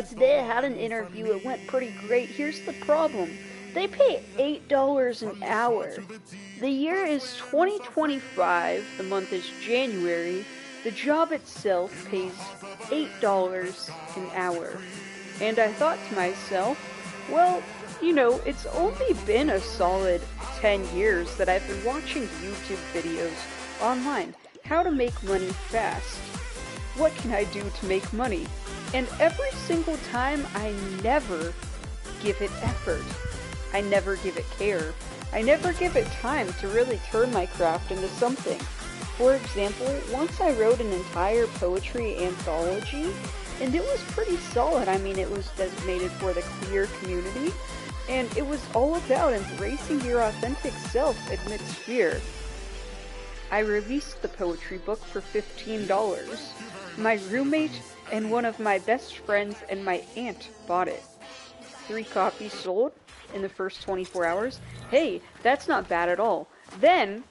Today I had an interview. It went pretty great. Here's the problem. They pay $8 an hour. The year is 2025. The month is January. The job itself pays $8 an hour. And I thought to myself, well, it's only been a solid 10 years that I've been watching YouTube videos online. How to make money fast. What can I do to make money? And every single time, I never give it effort. I never give it care. I never give it time to really turn my craft into something. For example, once I wrote an entire poetry anthology, and it was pretty solid. I mean, it was designated for the queer community, and it was all about embracing your authentic self amidst fear. I released the poetry book for $15. My roommate and one of my best friends and my aunt bought it. 3 copies sold in the first 24 hours. Hey, that's not bad at all. Then,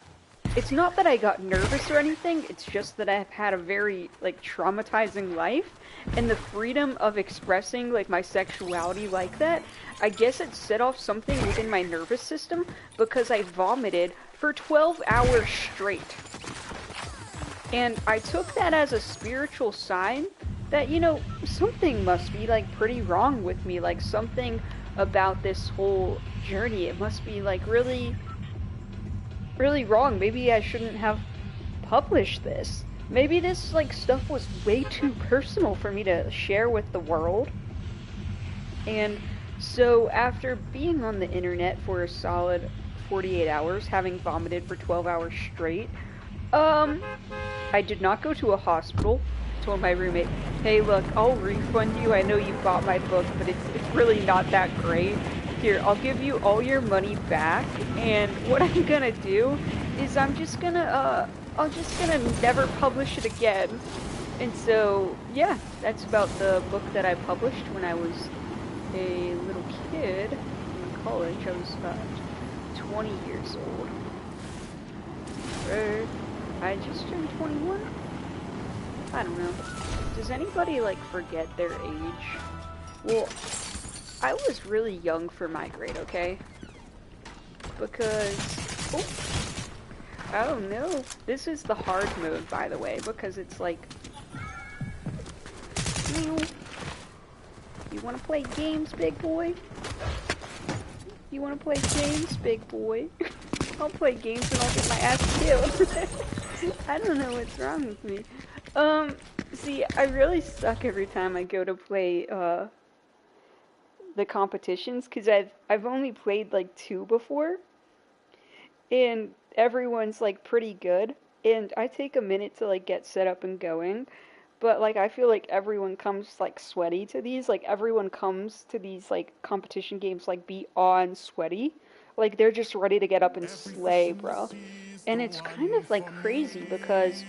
it's not that I got nervous or anything, it's just that I've had a very, traumatizing life, and the freedom of expressing, my sexuality like that, I guess it set off something within my nervous system, because I vomited for 12 hours straight. And I took that as a spiritual sign that, something must be, pretty wrong with me, something about this whole journey. It must be, really, really wrong. Maybe I shouldn't have published this. Maybe this, stuff was way too personal for me to share with the world. And so, after being on the internet for a solid 48 hours, having vomited for 12 hours straight, I did not go to a hospital. Told my roommate, hey look, I'll refund you, I know you bought my book, but it's really not that great. Here, I'll give you all your money back, and what I'm gonna do is I'm just gonna never publish it again. And so, yeah, that's about the book that I published when I was a little kid in college. I was about 20 years old. I just turned 21? I don't know. Does anybody, forget their age? Well, I was really young for my grade, okay? Because... oh, I don't know. This is the hard mode, by the way, because it's you wanna play games, big boy? You wanna play games, big boy? I'll play games and I'll get my ass killed. I don't know what's wrong with me. See, I really suck every time I go to play, the competitions, because I've only played, 2 before, and everyone's, pretty good, and I take a minute to, get set up and going, but, I feel like everyone comes, sweaty to these, everyone comes to these, competition games, beyond sweaty, they're just ready to get up and slay, bro. And it's kind of, crazy, because,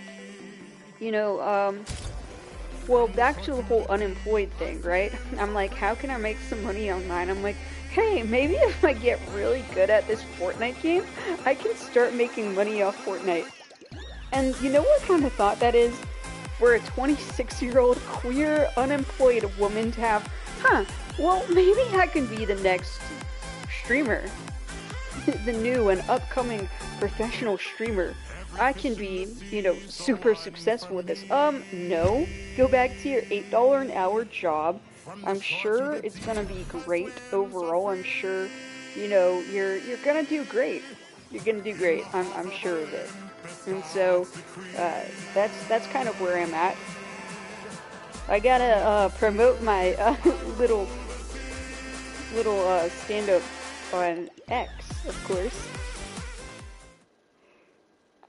well, back to the whole unemployed thing, right? I'm like, how can I make some money online? I'm like, hey, maybe if I get really good at this Fortnite game, I can start making money off Fortnite. And you know what kind of thought that is? For a 26-year-old queer, unemployed woman to have, well, maybe I can be the next streamer. The new and upcoming professional streamer. I can be, super successful with this. No. Go back to your $8 an hour job. I'm sure it's gonna be great overall. I'm sure, you're gonna do great. You're gonna do great. I'm sure of it. And so, that's kind of where I'm at. I gotta, promote my, little stand-up on X, of course.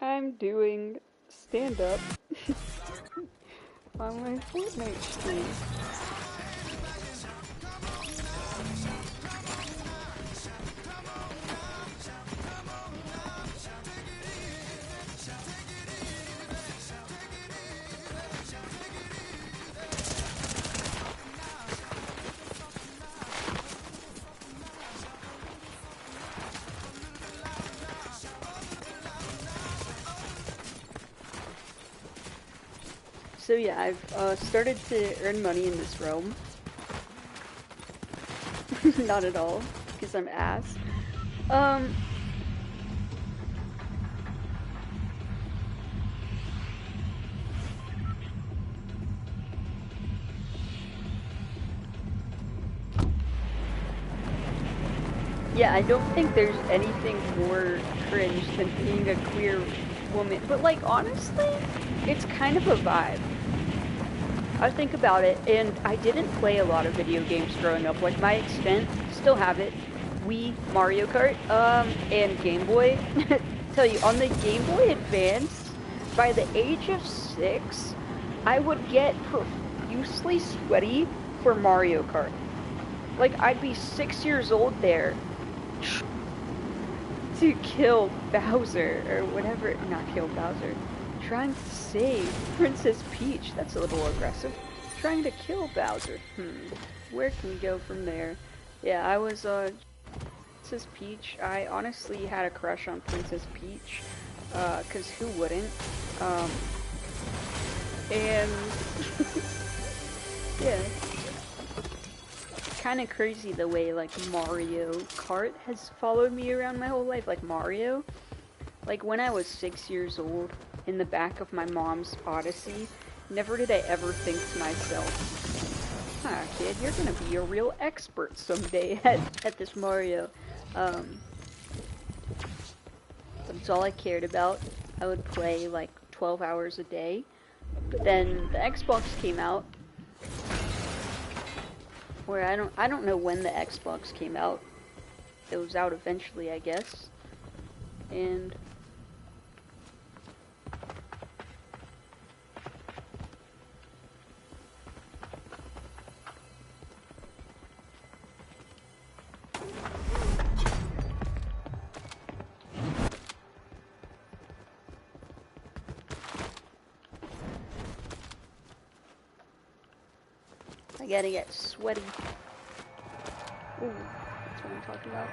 I'm doing stand-up on my Fortnite stream. So yeah, I've started to earn money in this realm, Not at all, because I'm ass. Um, yeah, I don't think there's anything more cringe than being a queer woman. But like, honestly, it's kind of a vibe. I think about it, and I didn't play a lot of video games growing up. Like my extent, still have it. Wii, Mario Kart, and Game Boy. Tell you, on the Game Boy Advance, by the age of 6, I would get profusely sweaty for Mario Kart. Like I'd be 6 years old there to kill Bowser or whatever. Not kill Bowser. Trying to save Princess Peach. That's a little aggressive. Trying to kill Bowser. Where can we go from there? Yeah, I was Princess Peach. I honestly had a crush on Princess Peach. 'Cause who wouldn't? And yeah. Kind of crazy the way like Mario Kart has followed me around my whole life. Like Mario, like when I was 6 years old, in the back of my mom's Odyssey, never did I ever think to myself, "Huh, kid, you're gonna be a real expert someday at this Mario." That's all I cared about. I would play like 12 hours a day. But then the Xbox came out. Where I don't know when the Xbox came out. It was out eventually, I guess. And I gotta get sweaty. Ooh, that's what I'm talking about.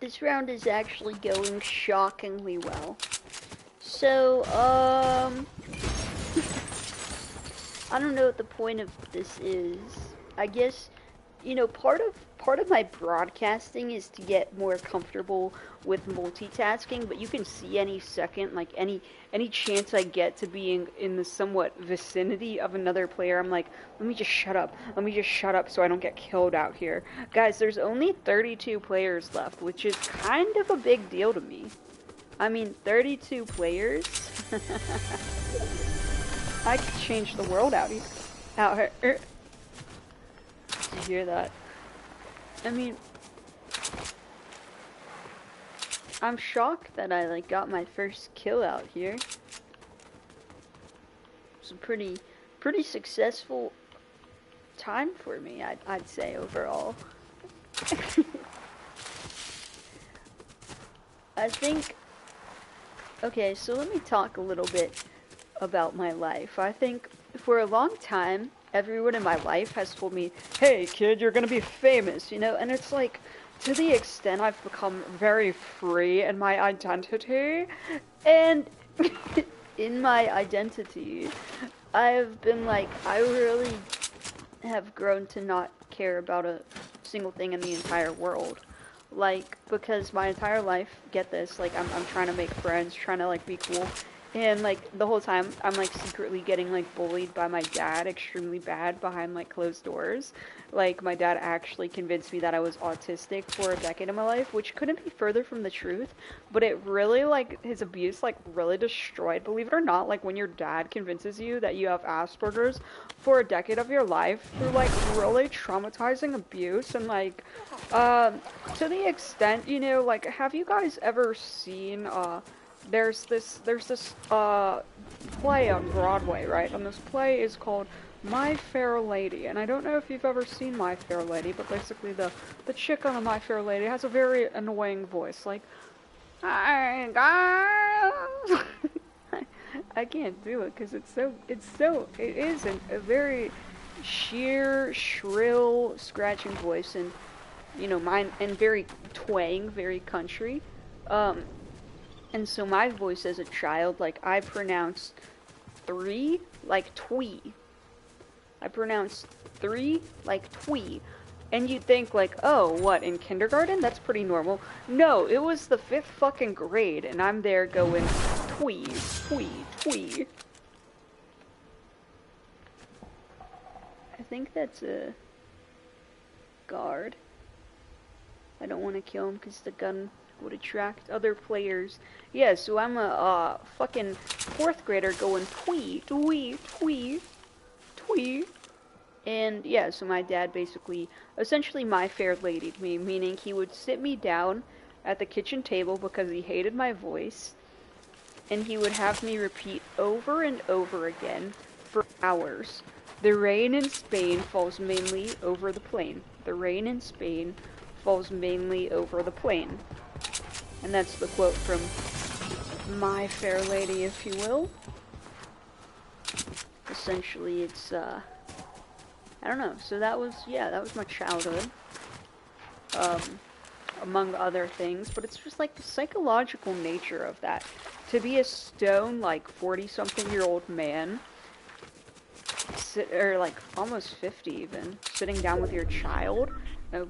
This round is actually going shockingly well. So, I don't know what the point of this is. I guess, you know, part of my broadcasting is to get more comfortable with multitasking, but you can see any second, like any chance I get to being in the somewhat vicinity of another player, I'm like, let me just shut up. Let me just shut up so I don't get killed out here. Guys, there's only 32 players left, which is kind of a big deal to me. I mean, 32 players? I could change the world out here. Out here. Did you hear that? I mean, I'm shocked that I like got my first kill out here. It's a pretty successful time for me, I'd say overall. I think. Okay, so let me talk a little bit about my life. I think for a long time, everyone in my life has told me, hey kid, you're gonna be famous, you know? And it's like, to the extent I've become very free in my identity, and in my identity, I've been like, I really have grown to not care about a single thing in the entire world. Like, because my entire life, get this, like, I'm trying to make friends, trying to, like, be cool, and, like, the whole time, I'm, like, secretly getting, like, bullied by my dad extremely bad behind, like, closed doors. Like, my dad actually convinced me that I was autistic for a decade of my life, which couldn't be further from the truth, but it really, like, his abuse, like, really destroyed, believe it or not, like, when your dad convinces you that you have Asperger's for a decade of your life through, like, really traumatizing abuse, and, like, to the extent, you know, like, have you guys ever seen, there's this play on Broadway, right? And this play is called My Fair Lady, and I don't know if you've ever seen My Fair Lady, but basically the chick on the My Fair Lady has a very annoying voice, like, hi guys. I can't do it because it is a very sheer, shrill, scratching voice, and you know, mine, and very twang, very country. Um, and so my voice as a child, like, I pronounced three like twee. I pronounced three like twee. And you'd think, like, oh, what, in kindergarten? That's pretty normal. No, it was the 5th fucking grade, and I'm there going, twee, twee, twee. I think that's a guard. I don't want to kill him because the gun would attract other players. Yeah, so I'm a fucking 4th grader going twee, twee, twee, twee. And yeah, so my dad basically, essentially My Fair Lady'd me, meaning he would sit me down at the kitchen table because he hated my voice, and he would have me repeat over and over again for hours. The rain in Spain falls mainly over the plain. The rain in Spain falls mainly over the plain. And that's the quote from My Fair Lady, if you will. Essentially, it's, I don't know. So that was my childhood. Among other things, but it's just like the psychological nature of that. To be a stone, like, 40-something-year-old man, or like almost 50 even, sitting down with your child,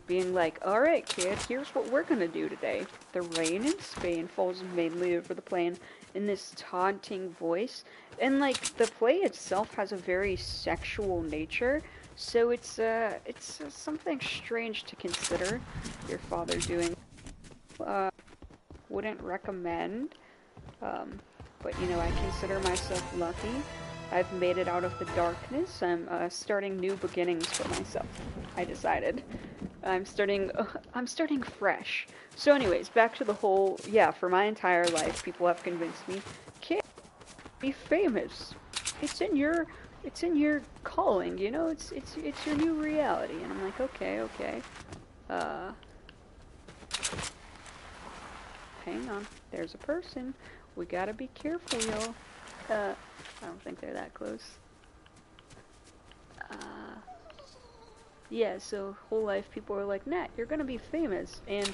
being like, alright kid, here's what we're gonna do today. The rain in Spain falls mainly over the plain, in this taunting voice. And like, the play itself has a very sexual nature, so it's something strange to consider your father doing. Wouldn't recommend, but you know, I consider myself lucky. I've made it out of the darkness. I'm starting new beginnings for myself. I decided. I'm starting fresh. So anyways, back to the whole, yeah, for my entire life, people have convinced me, kid, be famous. It's in your calling, you know, it's your new reality. And I'm like, okay. Hang on. There's a person. We gotta be careful, y'all. I don't think they're that close. yeah, so whole life people were like, Nat, you're gonna be famous. And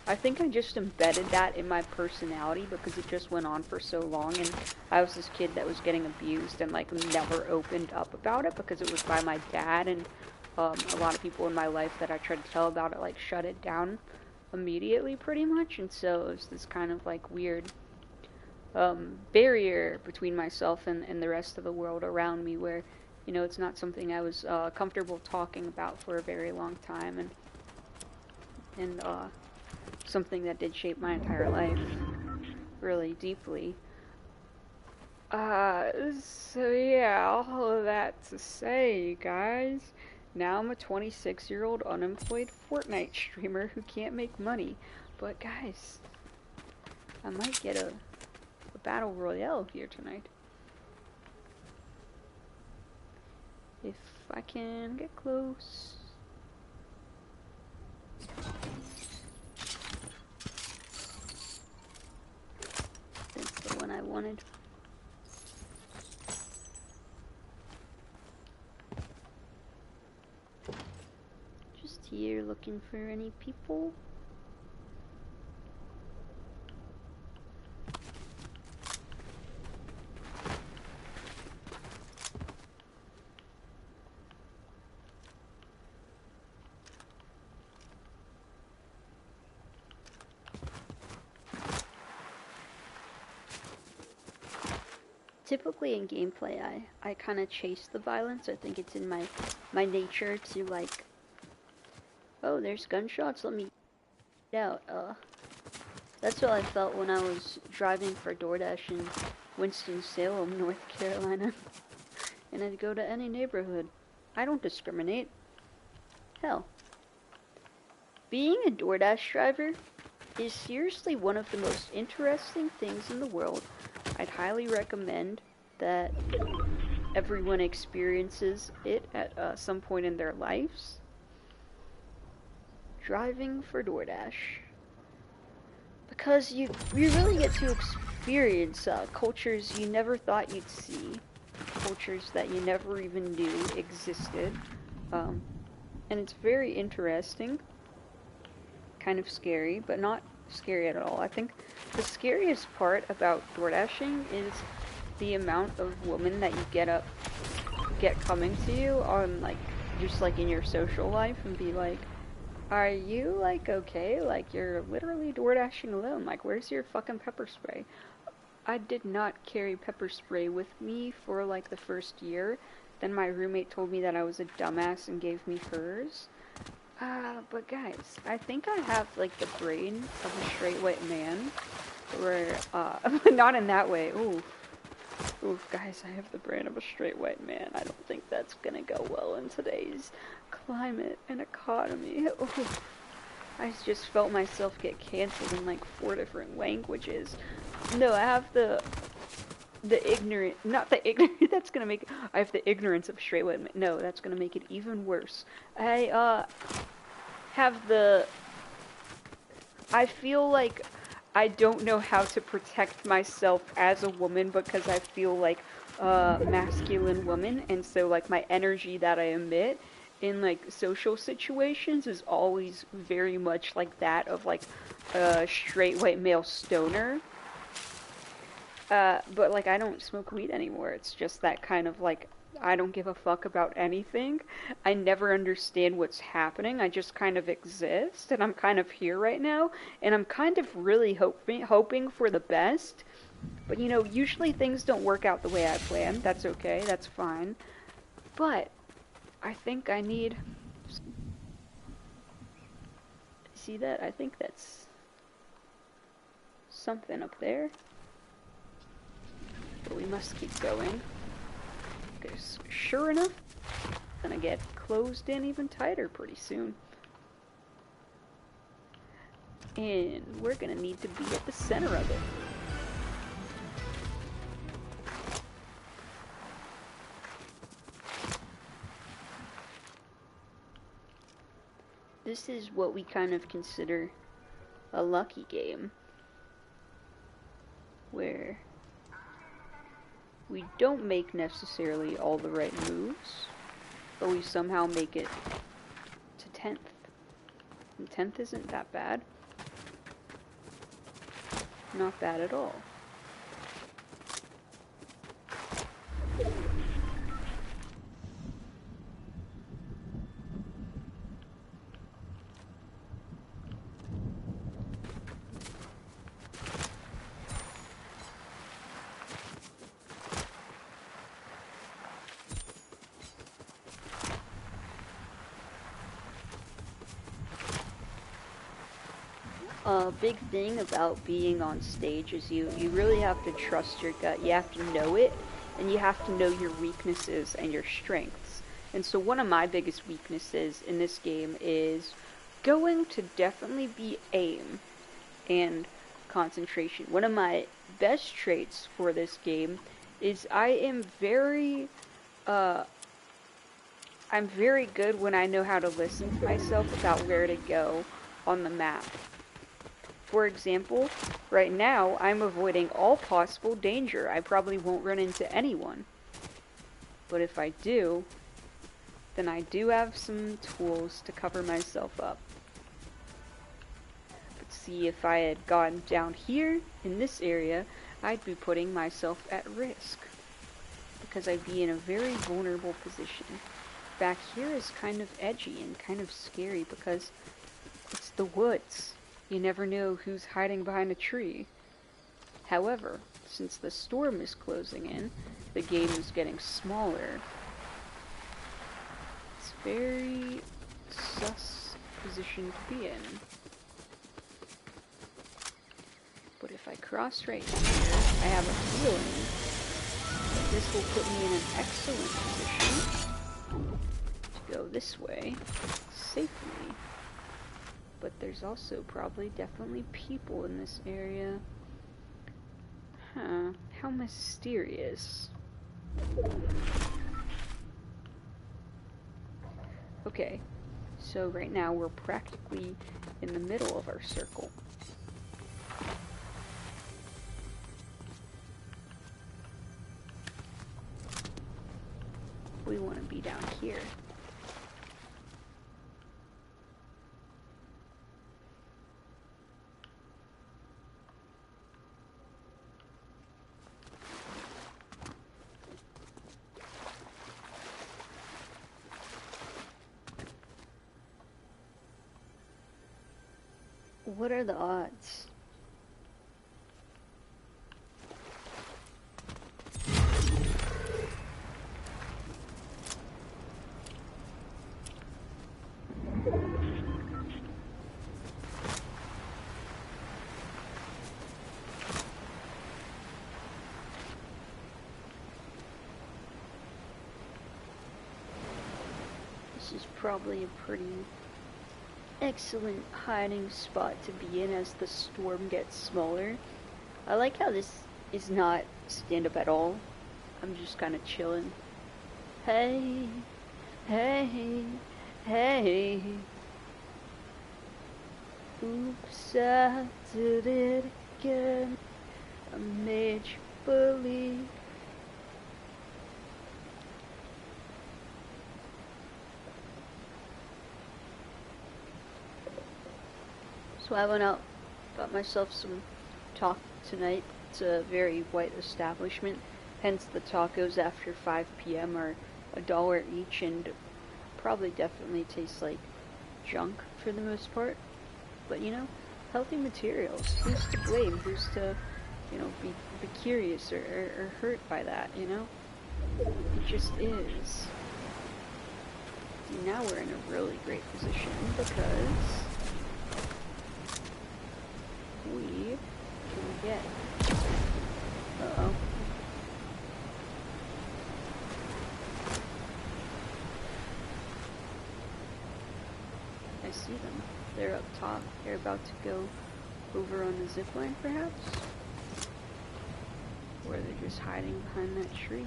I think I just embedded that in my personality because it just went on for so long. And I was this kid that was getting abused and like never opened up about it because it was by my dad. And a lot of people in my life that I tried to tell about it like shut it down immediately pretty much. And so it was this kind of like weird barrier between myself and the rest of the world around me where, you know, it's not something I was comfortable talking about for a very long time, and something that did shape my entire life really deeply. Uh, so yeah, all of that to say, guys, now I'm a 26-year-old unemployed Fortnite streamer who can't make money. But guys, I might get a battle royale here tonight. If I can get close. That's the one I wanted. Just here looking for any people. Typically in gameplay, I kind of chase the violence. I think it's in my nature to like, oh, there's gunshots, let me get out. That's what I felt when I was driving for DoorDash in Winston-Salem, North Carolina. And I'd go to any neighborhood. I don't discriminate. Hell, being a DoorDash driver is seriously one of the most interesting things in the world. I'd highly recommend that everyone experiences it at some point in their lives. Driving for DoorDash. Because you really get to experience cultures you never thought you'd see. Cultures that you never even knew existed. And it's very interesting. Kind of scary, but not scary at all. I think the scariest part about DoorDashing is the amount of women that you get coming to you on like just like in your social life and be like, are you like okay? Like you're literally DoorDashing alone. Like where's your fucking pepper spray? I did not carry pepper spray with me for like the first year. Then my roommate told me that I was a dumbass and gave me hers. But guys, I think I have like the brain of a straight white man. Where, not in that way. Ooh. Oof, guys, I have the brain of a straight white man. I don't think that's gonna go well in today's climate and economy. Oof. I just felt myself get canceled in like 4 different languages. No, I have the ignorant, not the ignorant, that's gonna make, I have the ignorance of straight white man. No, that's gonna make it even worse. Have the, I feel like I don't know how to protect myself as a woman because I feel like a masculine woman, and so like my energy that I emit in like social situations is always very much like that of like a straight white male stoner. But like I don't smoke weed anymore. It's just that kind of like I don't give a fuck about anything. I never understand what's happening. I just kind of exist, and I'm kind of here right now, and I'm kind of really hoping for the best. But you know, usually things don't work out the way I planned. That's okay. That's fine. But I think I need. See that? I think that's something up there. But we must keep going. Because sure enough, it's gonna get closed in even tighter pretty soon. And we're gonna need to be at the center of it. This is what we kind of consider a lucky game. Where we don't make necessarily all the right moves, but we somehow make it 10th. And 10th isn't that bad. Not bad at all. A big thing about being on stage is you really have to trust your gut. You have to know it, and you have to know your weaknesses and your strengths. And so one of my biggest weaknesses in this game is going to definitely be aim and concentration. One of my best traits for this game is I'm very good when I know how to listen to myself about where to go on the map. For example, right now, I'm avoiding all possible danger. I probably won't run into anyone. But if I do, then I do have some tools to cover myself up. But see, if I had gone down here, in this area, I'd be putting myself at risk. Because I'd be in a very vulnerable position. Back here is kind of edgy and kind of scary because it's the woods. You never know who's hiding behind a tree. However, since the storm is closing in, the game is getting smaller. It's a very sus position to be in. But if I cross right here, I have a feeling that this will put me in an excellent position to go this way safely. But there's also probably definitely people in this area. Huh, how mysterious. Okay, so right now we're practically in the middle of our circle. We want to be down here. What are the odds? This is probably a pretty excellent hiding spot to be in as the storm gets smaller. I like how this is not stand up at all. I'm just kind of chilling. Hey, hey, hey. Oops, I did it again. I made you believe. So I went out, got myself some taco tonight. It's a very white establishment, hence the tacos after 5 p.m. are $1 each and probably definitely taste like junk for the most part. But you know, healthy materials. Who's to blame? Who's to, you know, be curious or hurt by that, you know? It just is. See, now we're in a really great position because we can get... Uh-oh. I see them. They're up top. They're about to go over on the zipline, perhaps? Or they're just hiding behind that tree.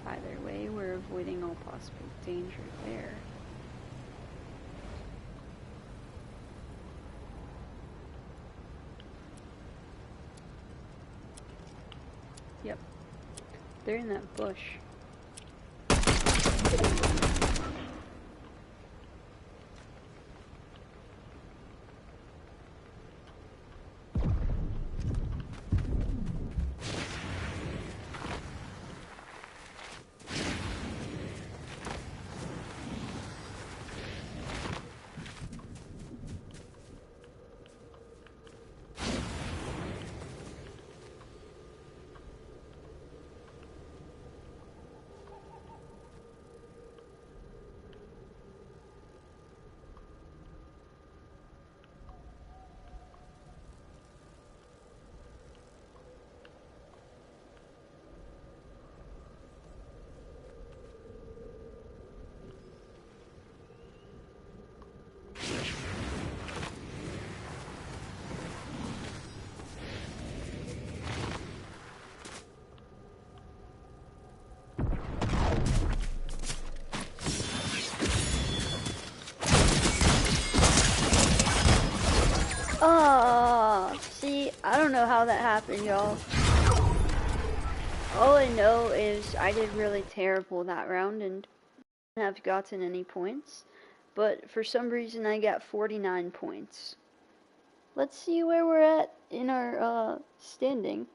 Either way, we're avoiding all possible danger there. Yep. They're in that bush. don't know how that happened, y'all. All I know is I did really terrible that round and didn't have gotten any points. But for some reason I got 49 points. Let's see where we're at in our standing.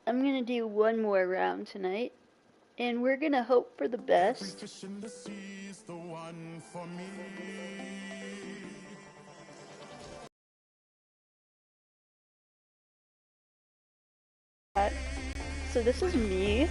I'm gonna do one more round tonight, and we're gonna hope for the best. So this is me.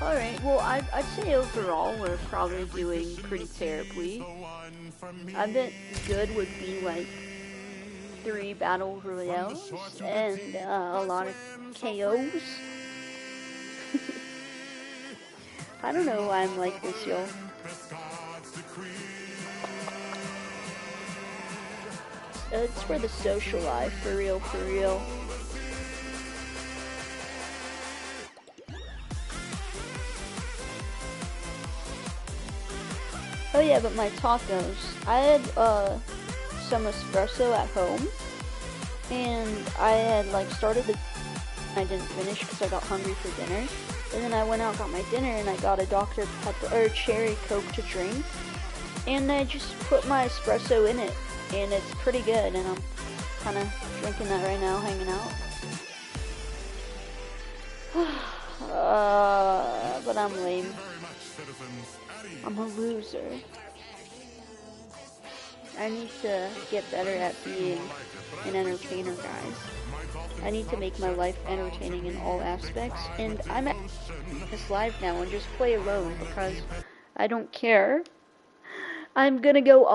Alright, well, I'd say overall we're probably doing pretty terribly. I bet good would be like 3 battle royales and a lot of KOs. I don't know why I'm like this, y'all. It's for the social life, for real, for real. Oh yeah, but my tacos. I had some espresso at home, and I had like started the. I didn't finish because I got hungry for dinner, and then I went out and got my dinner, and I got a Dr. Pepper or cherry Coke to drink, and I just put my espresso in it, and it's pretty good, and I'm kind of drinking that right now, hanging out. But I'm lame. I'm a loser. I need to get better at being an entertainer, guys. I need to make my life entertaining in all aspects, and I'm at this live now and just play alone because I don't care. I'm gonna go off.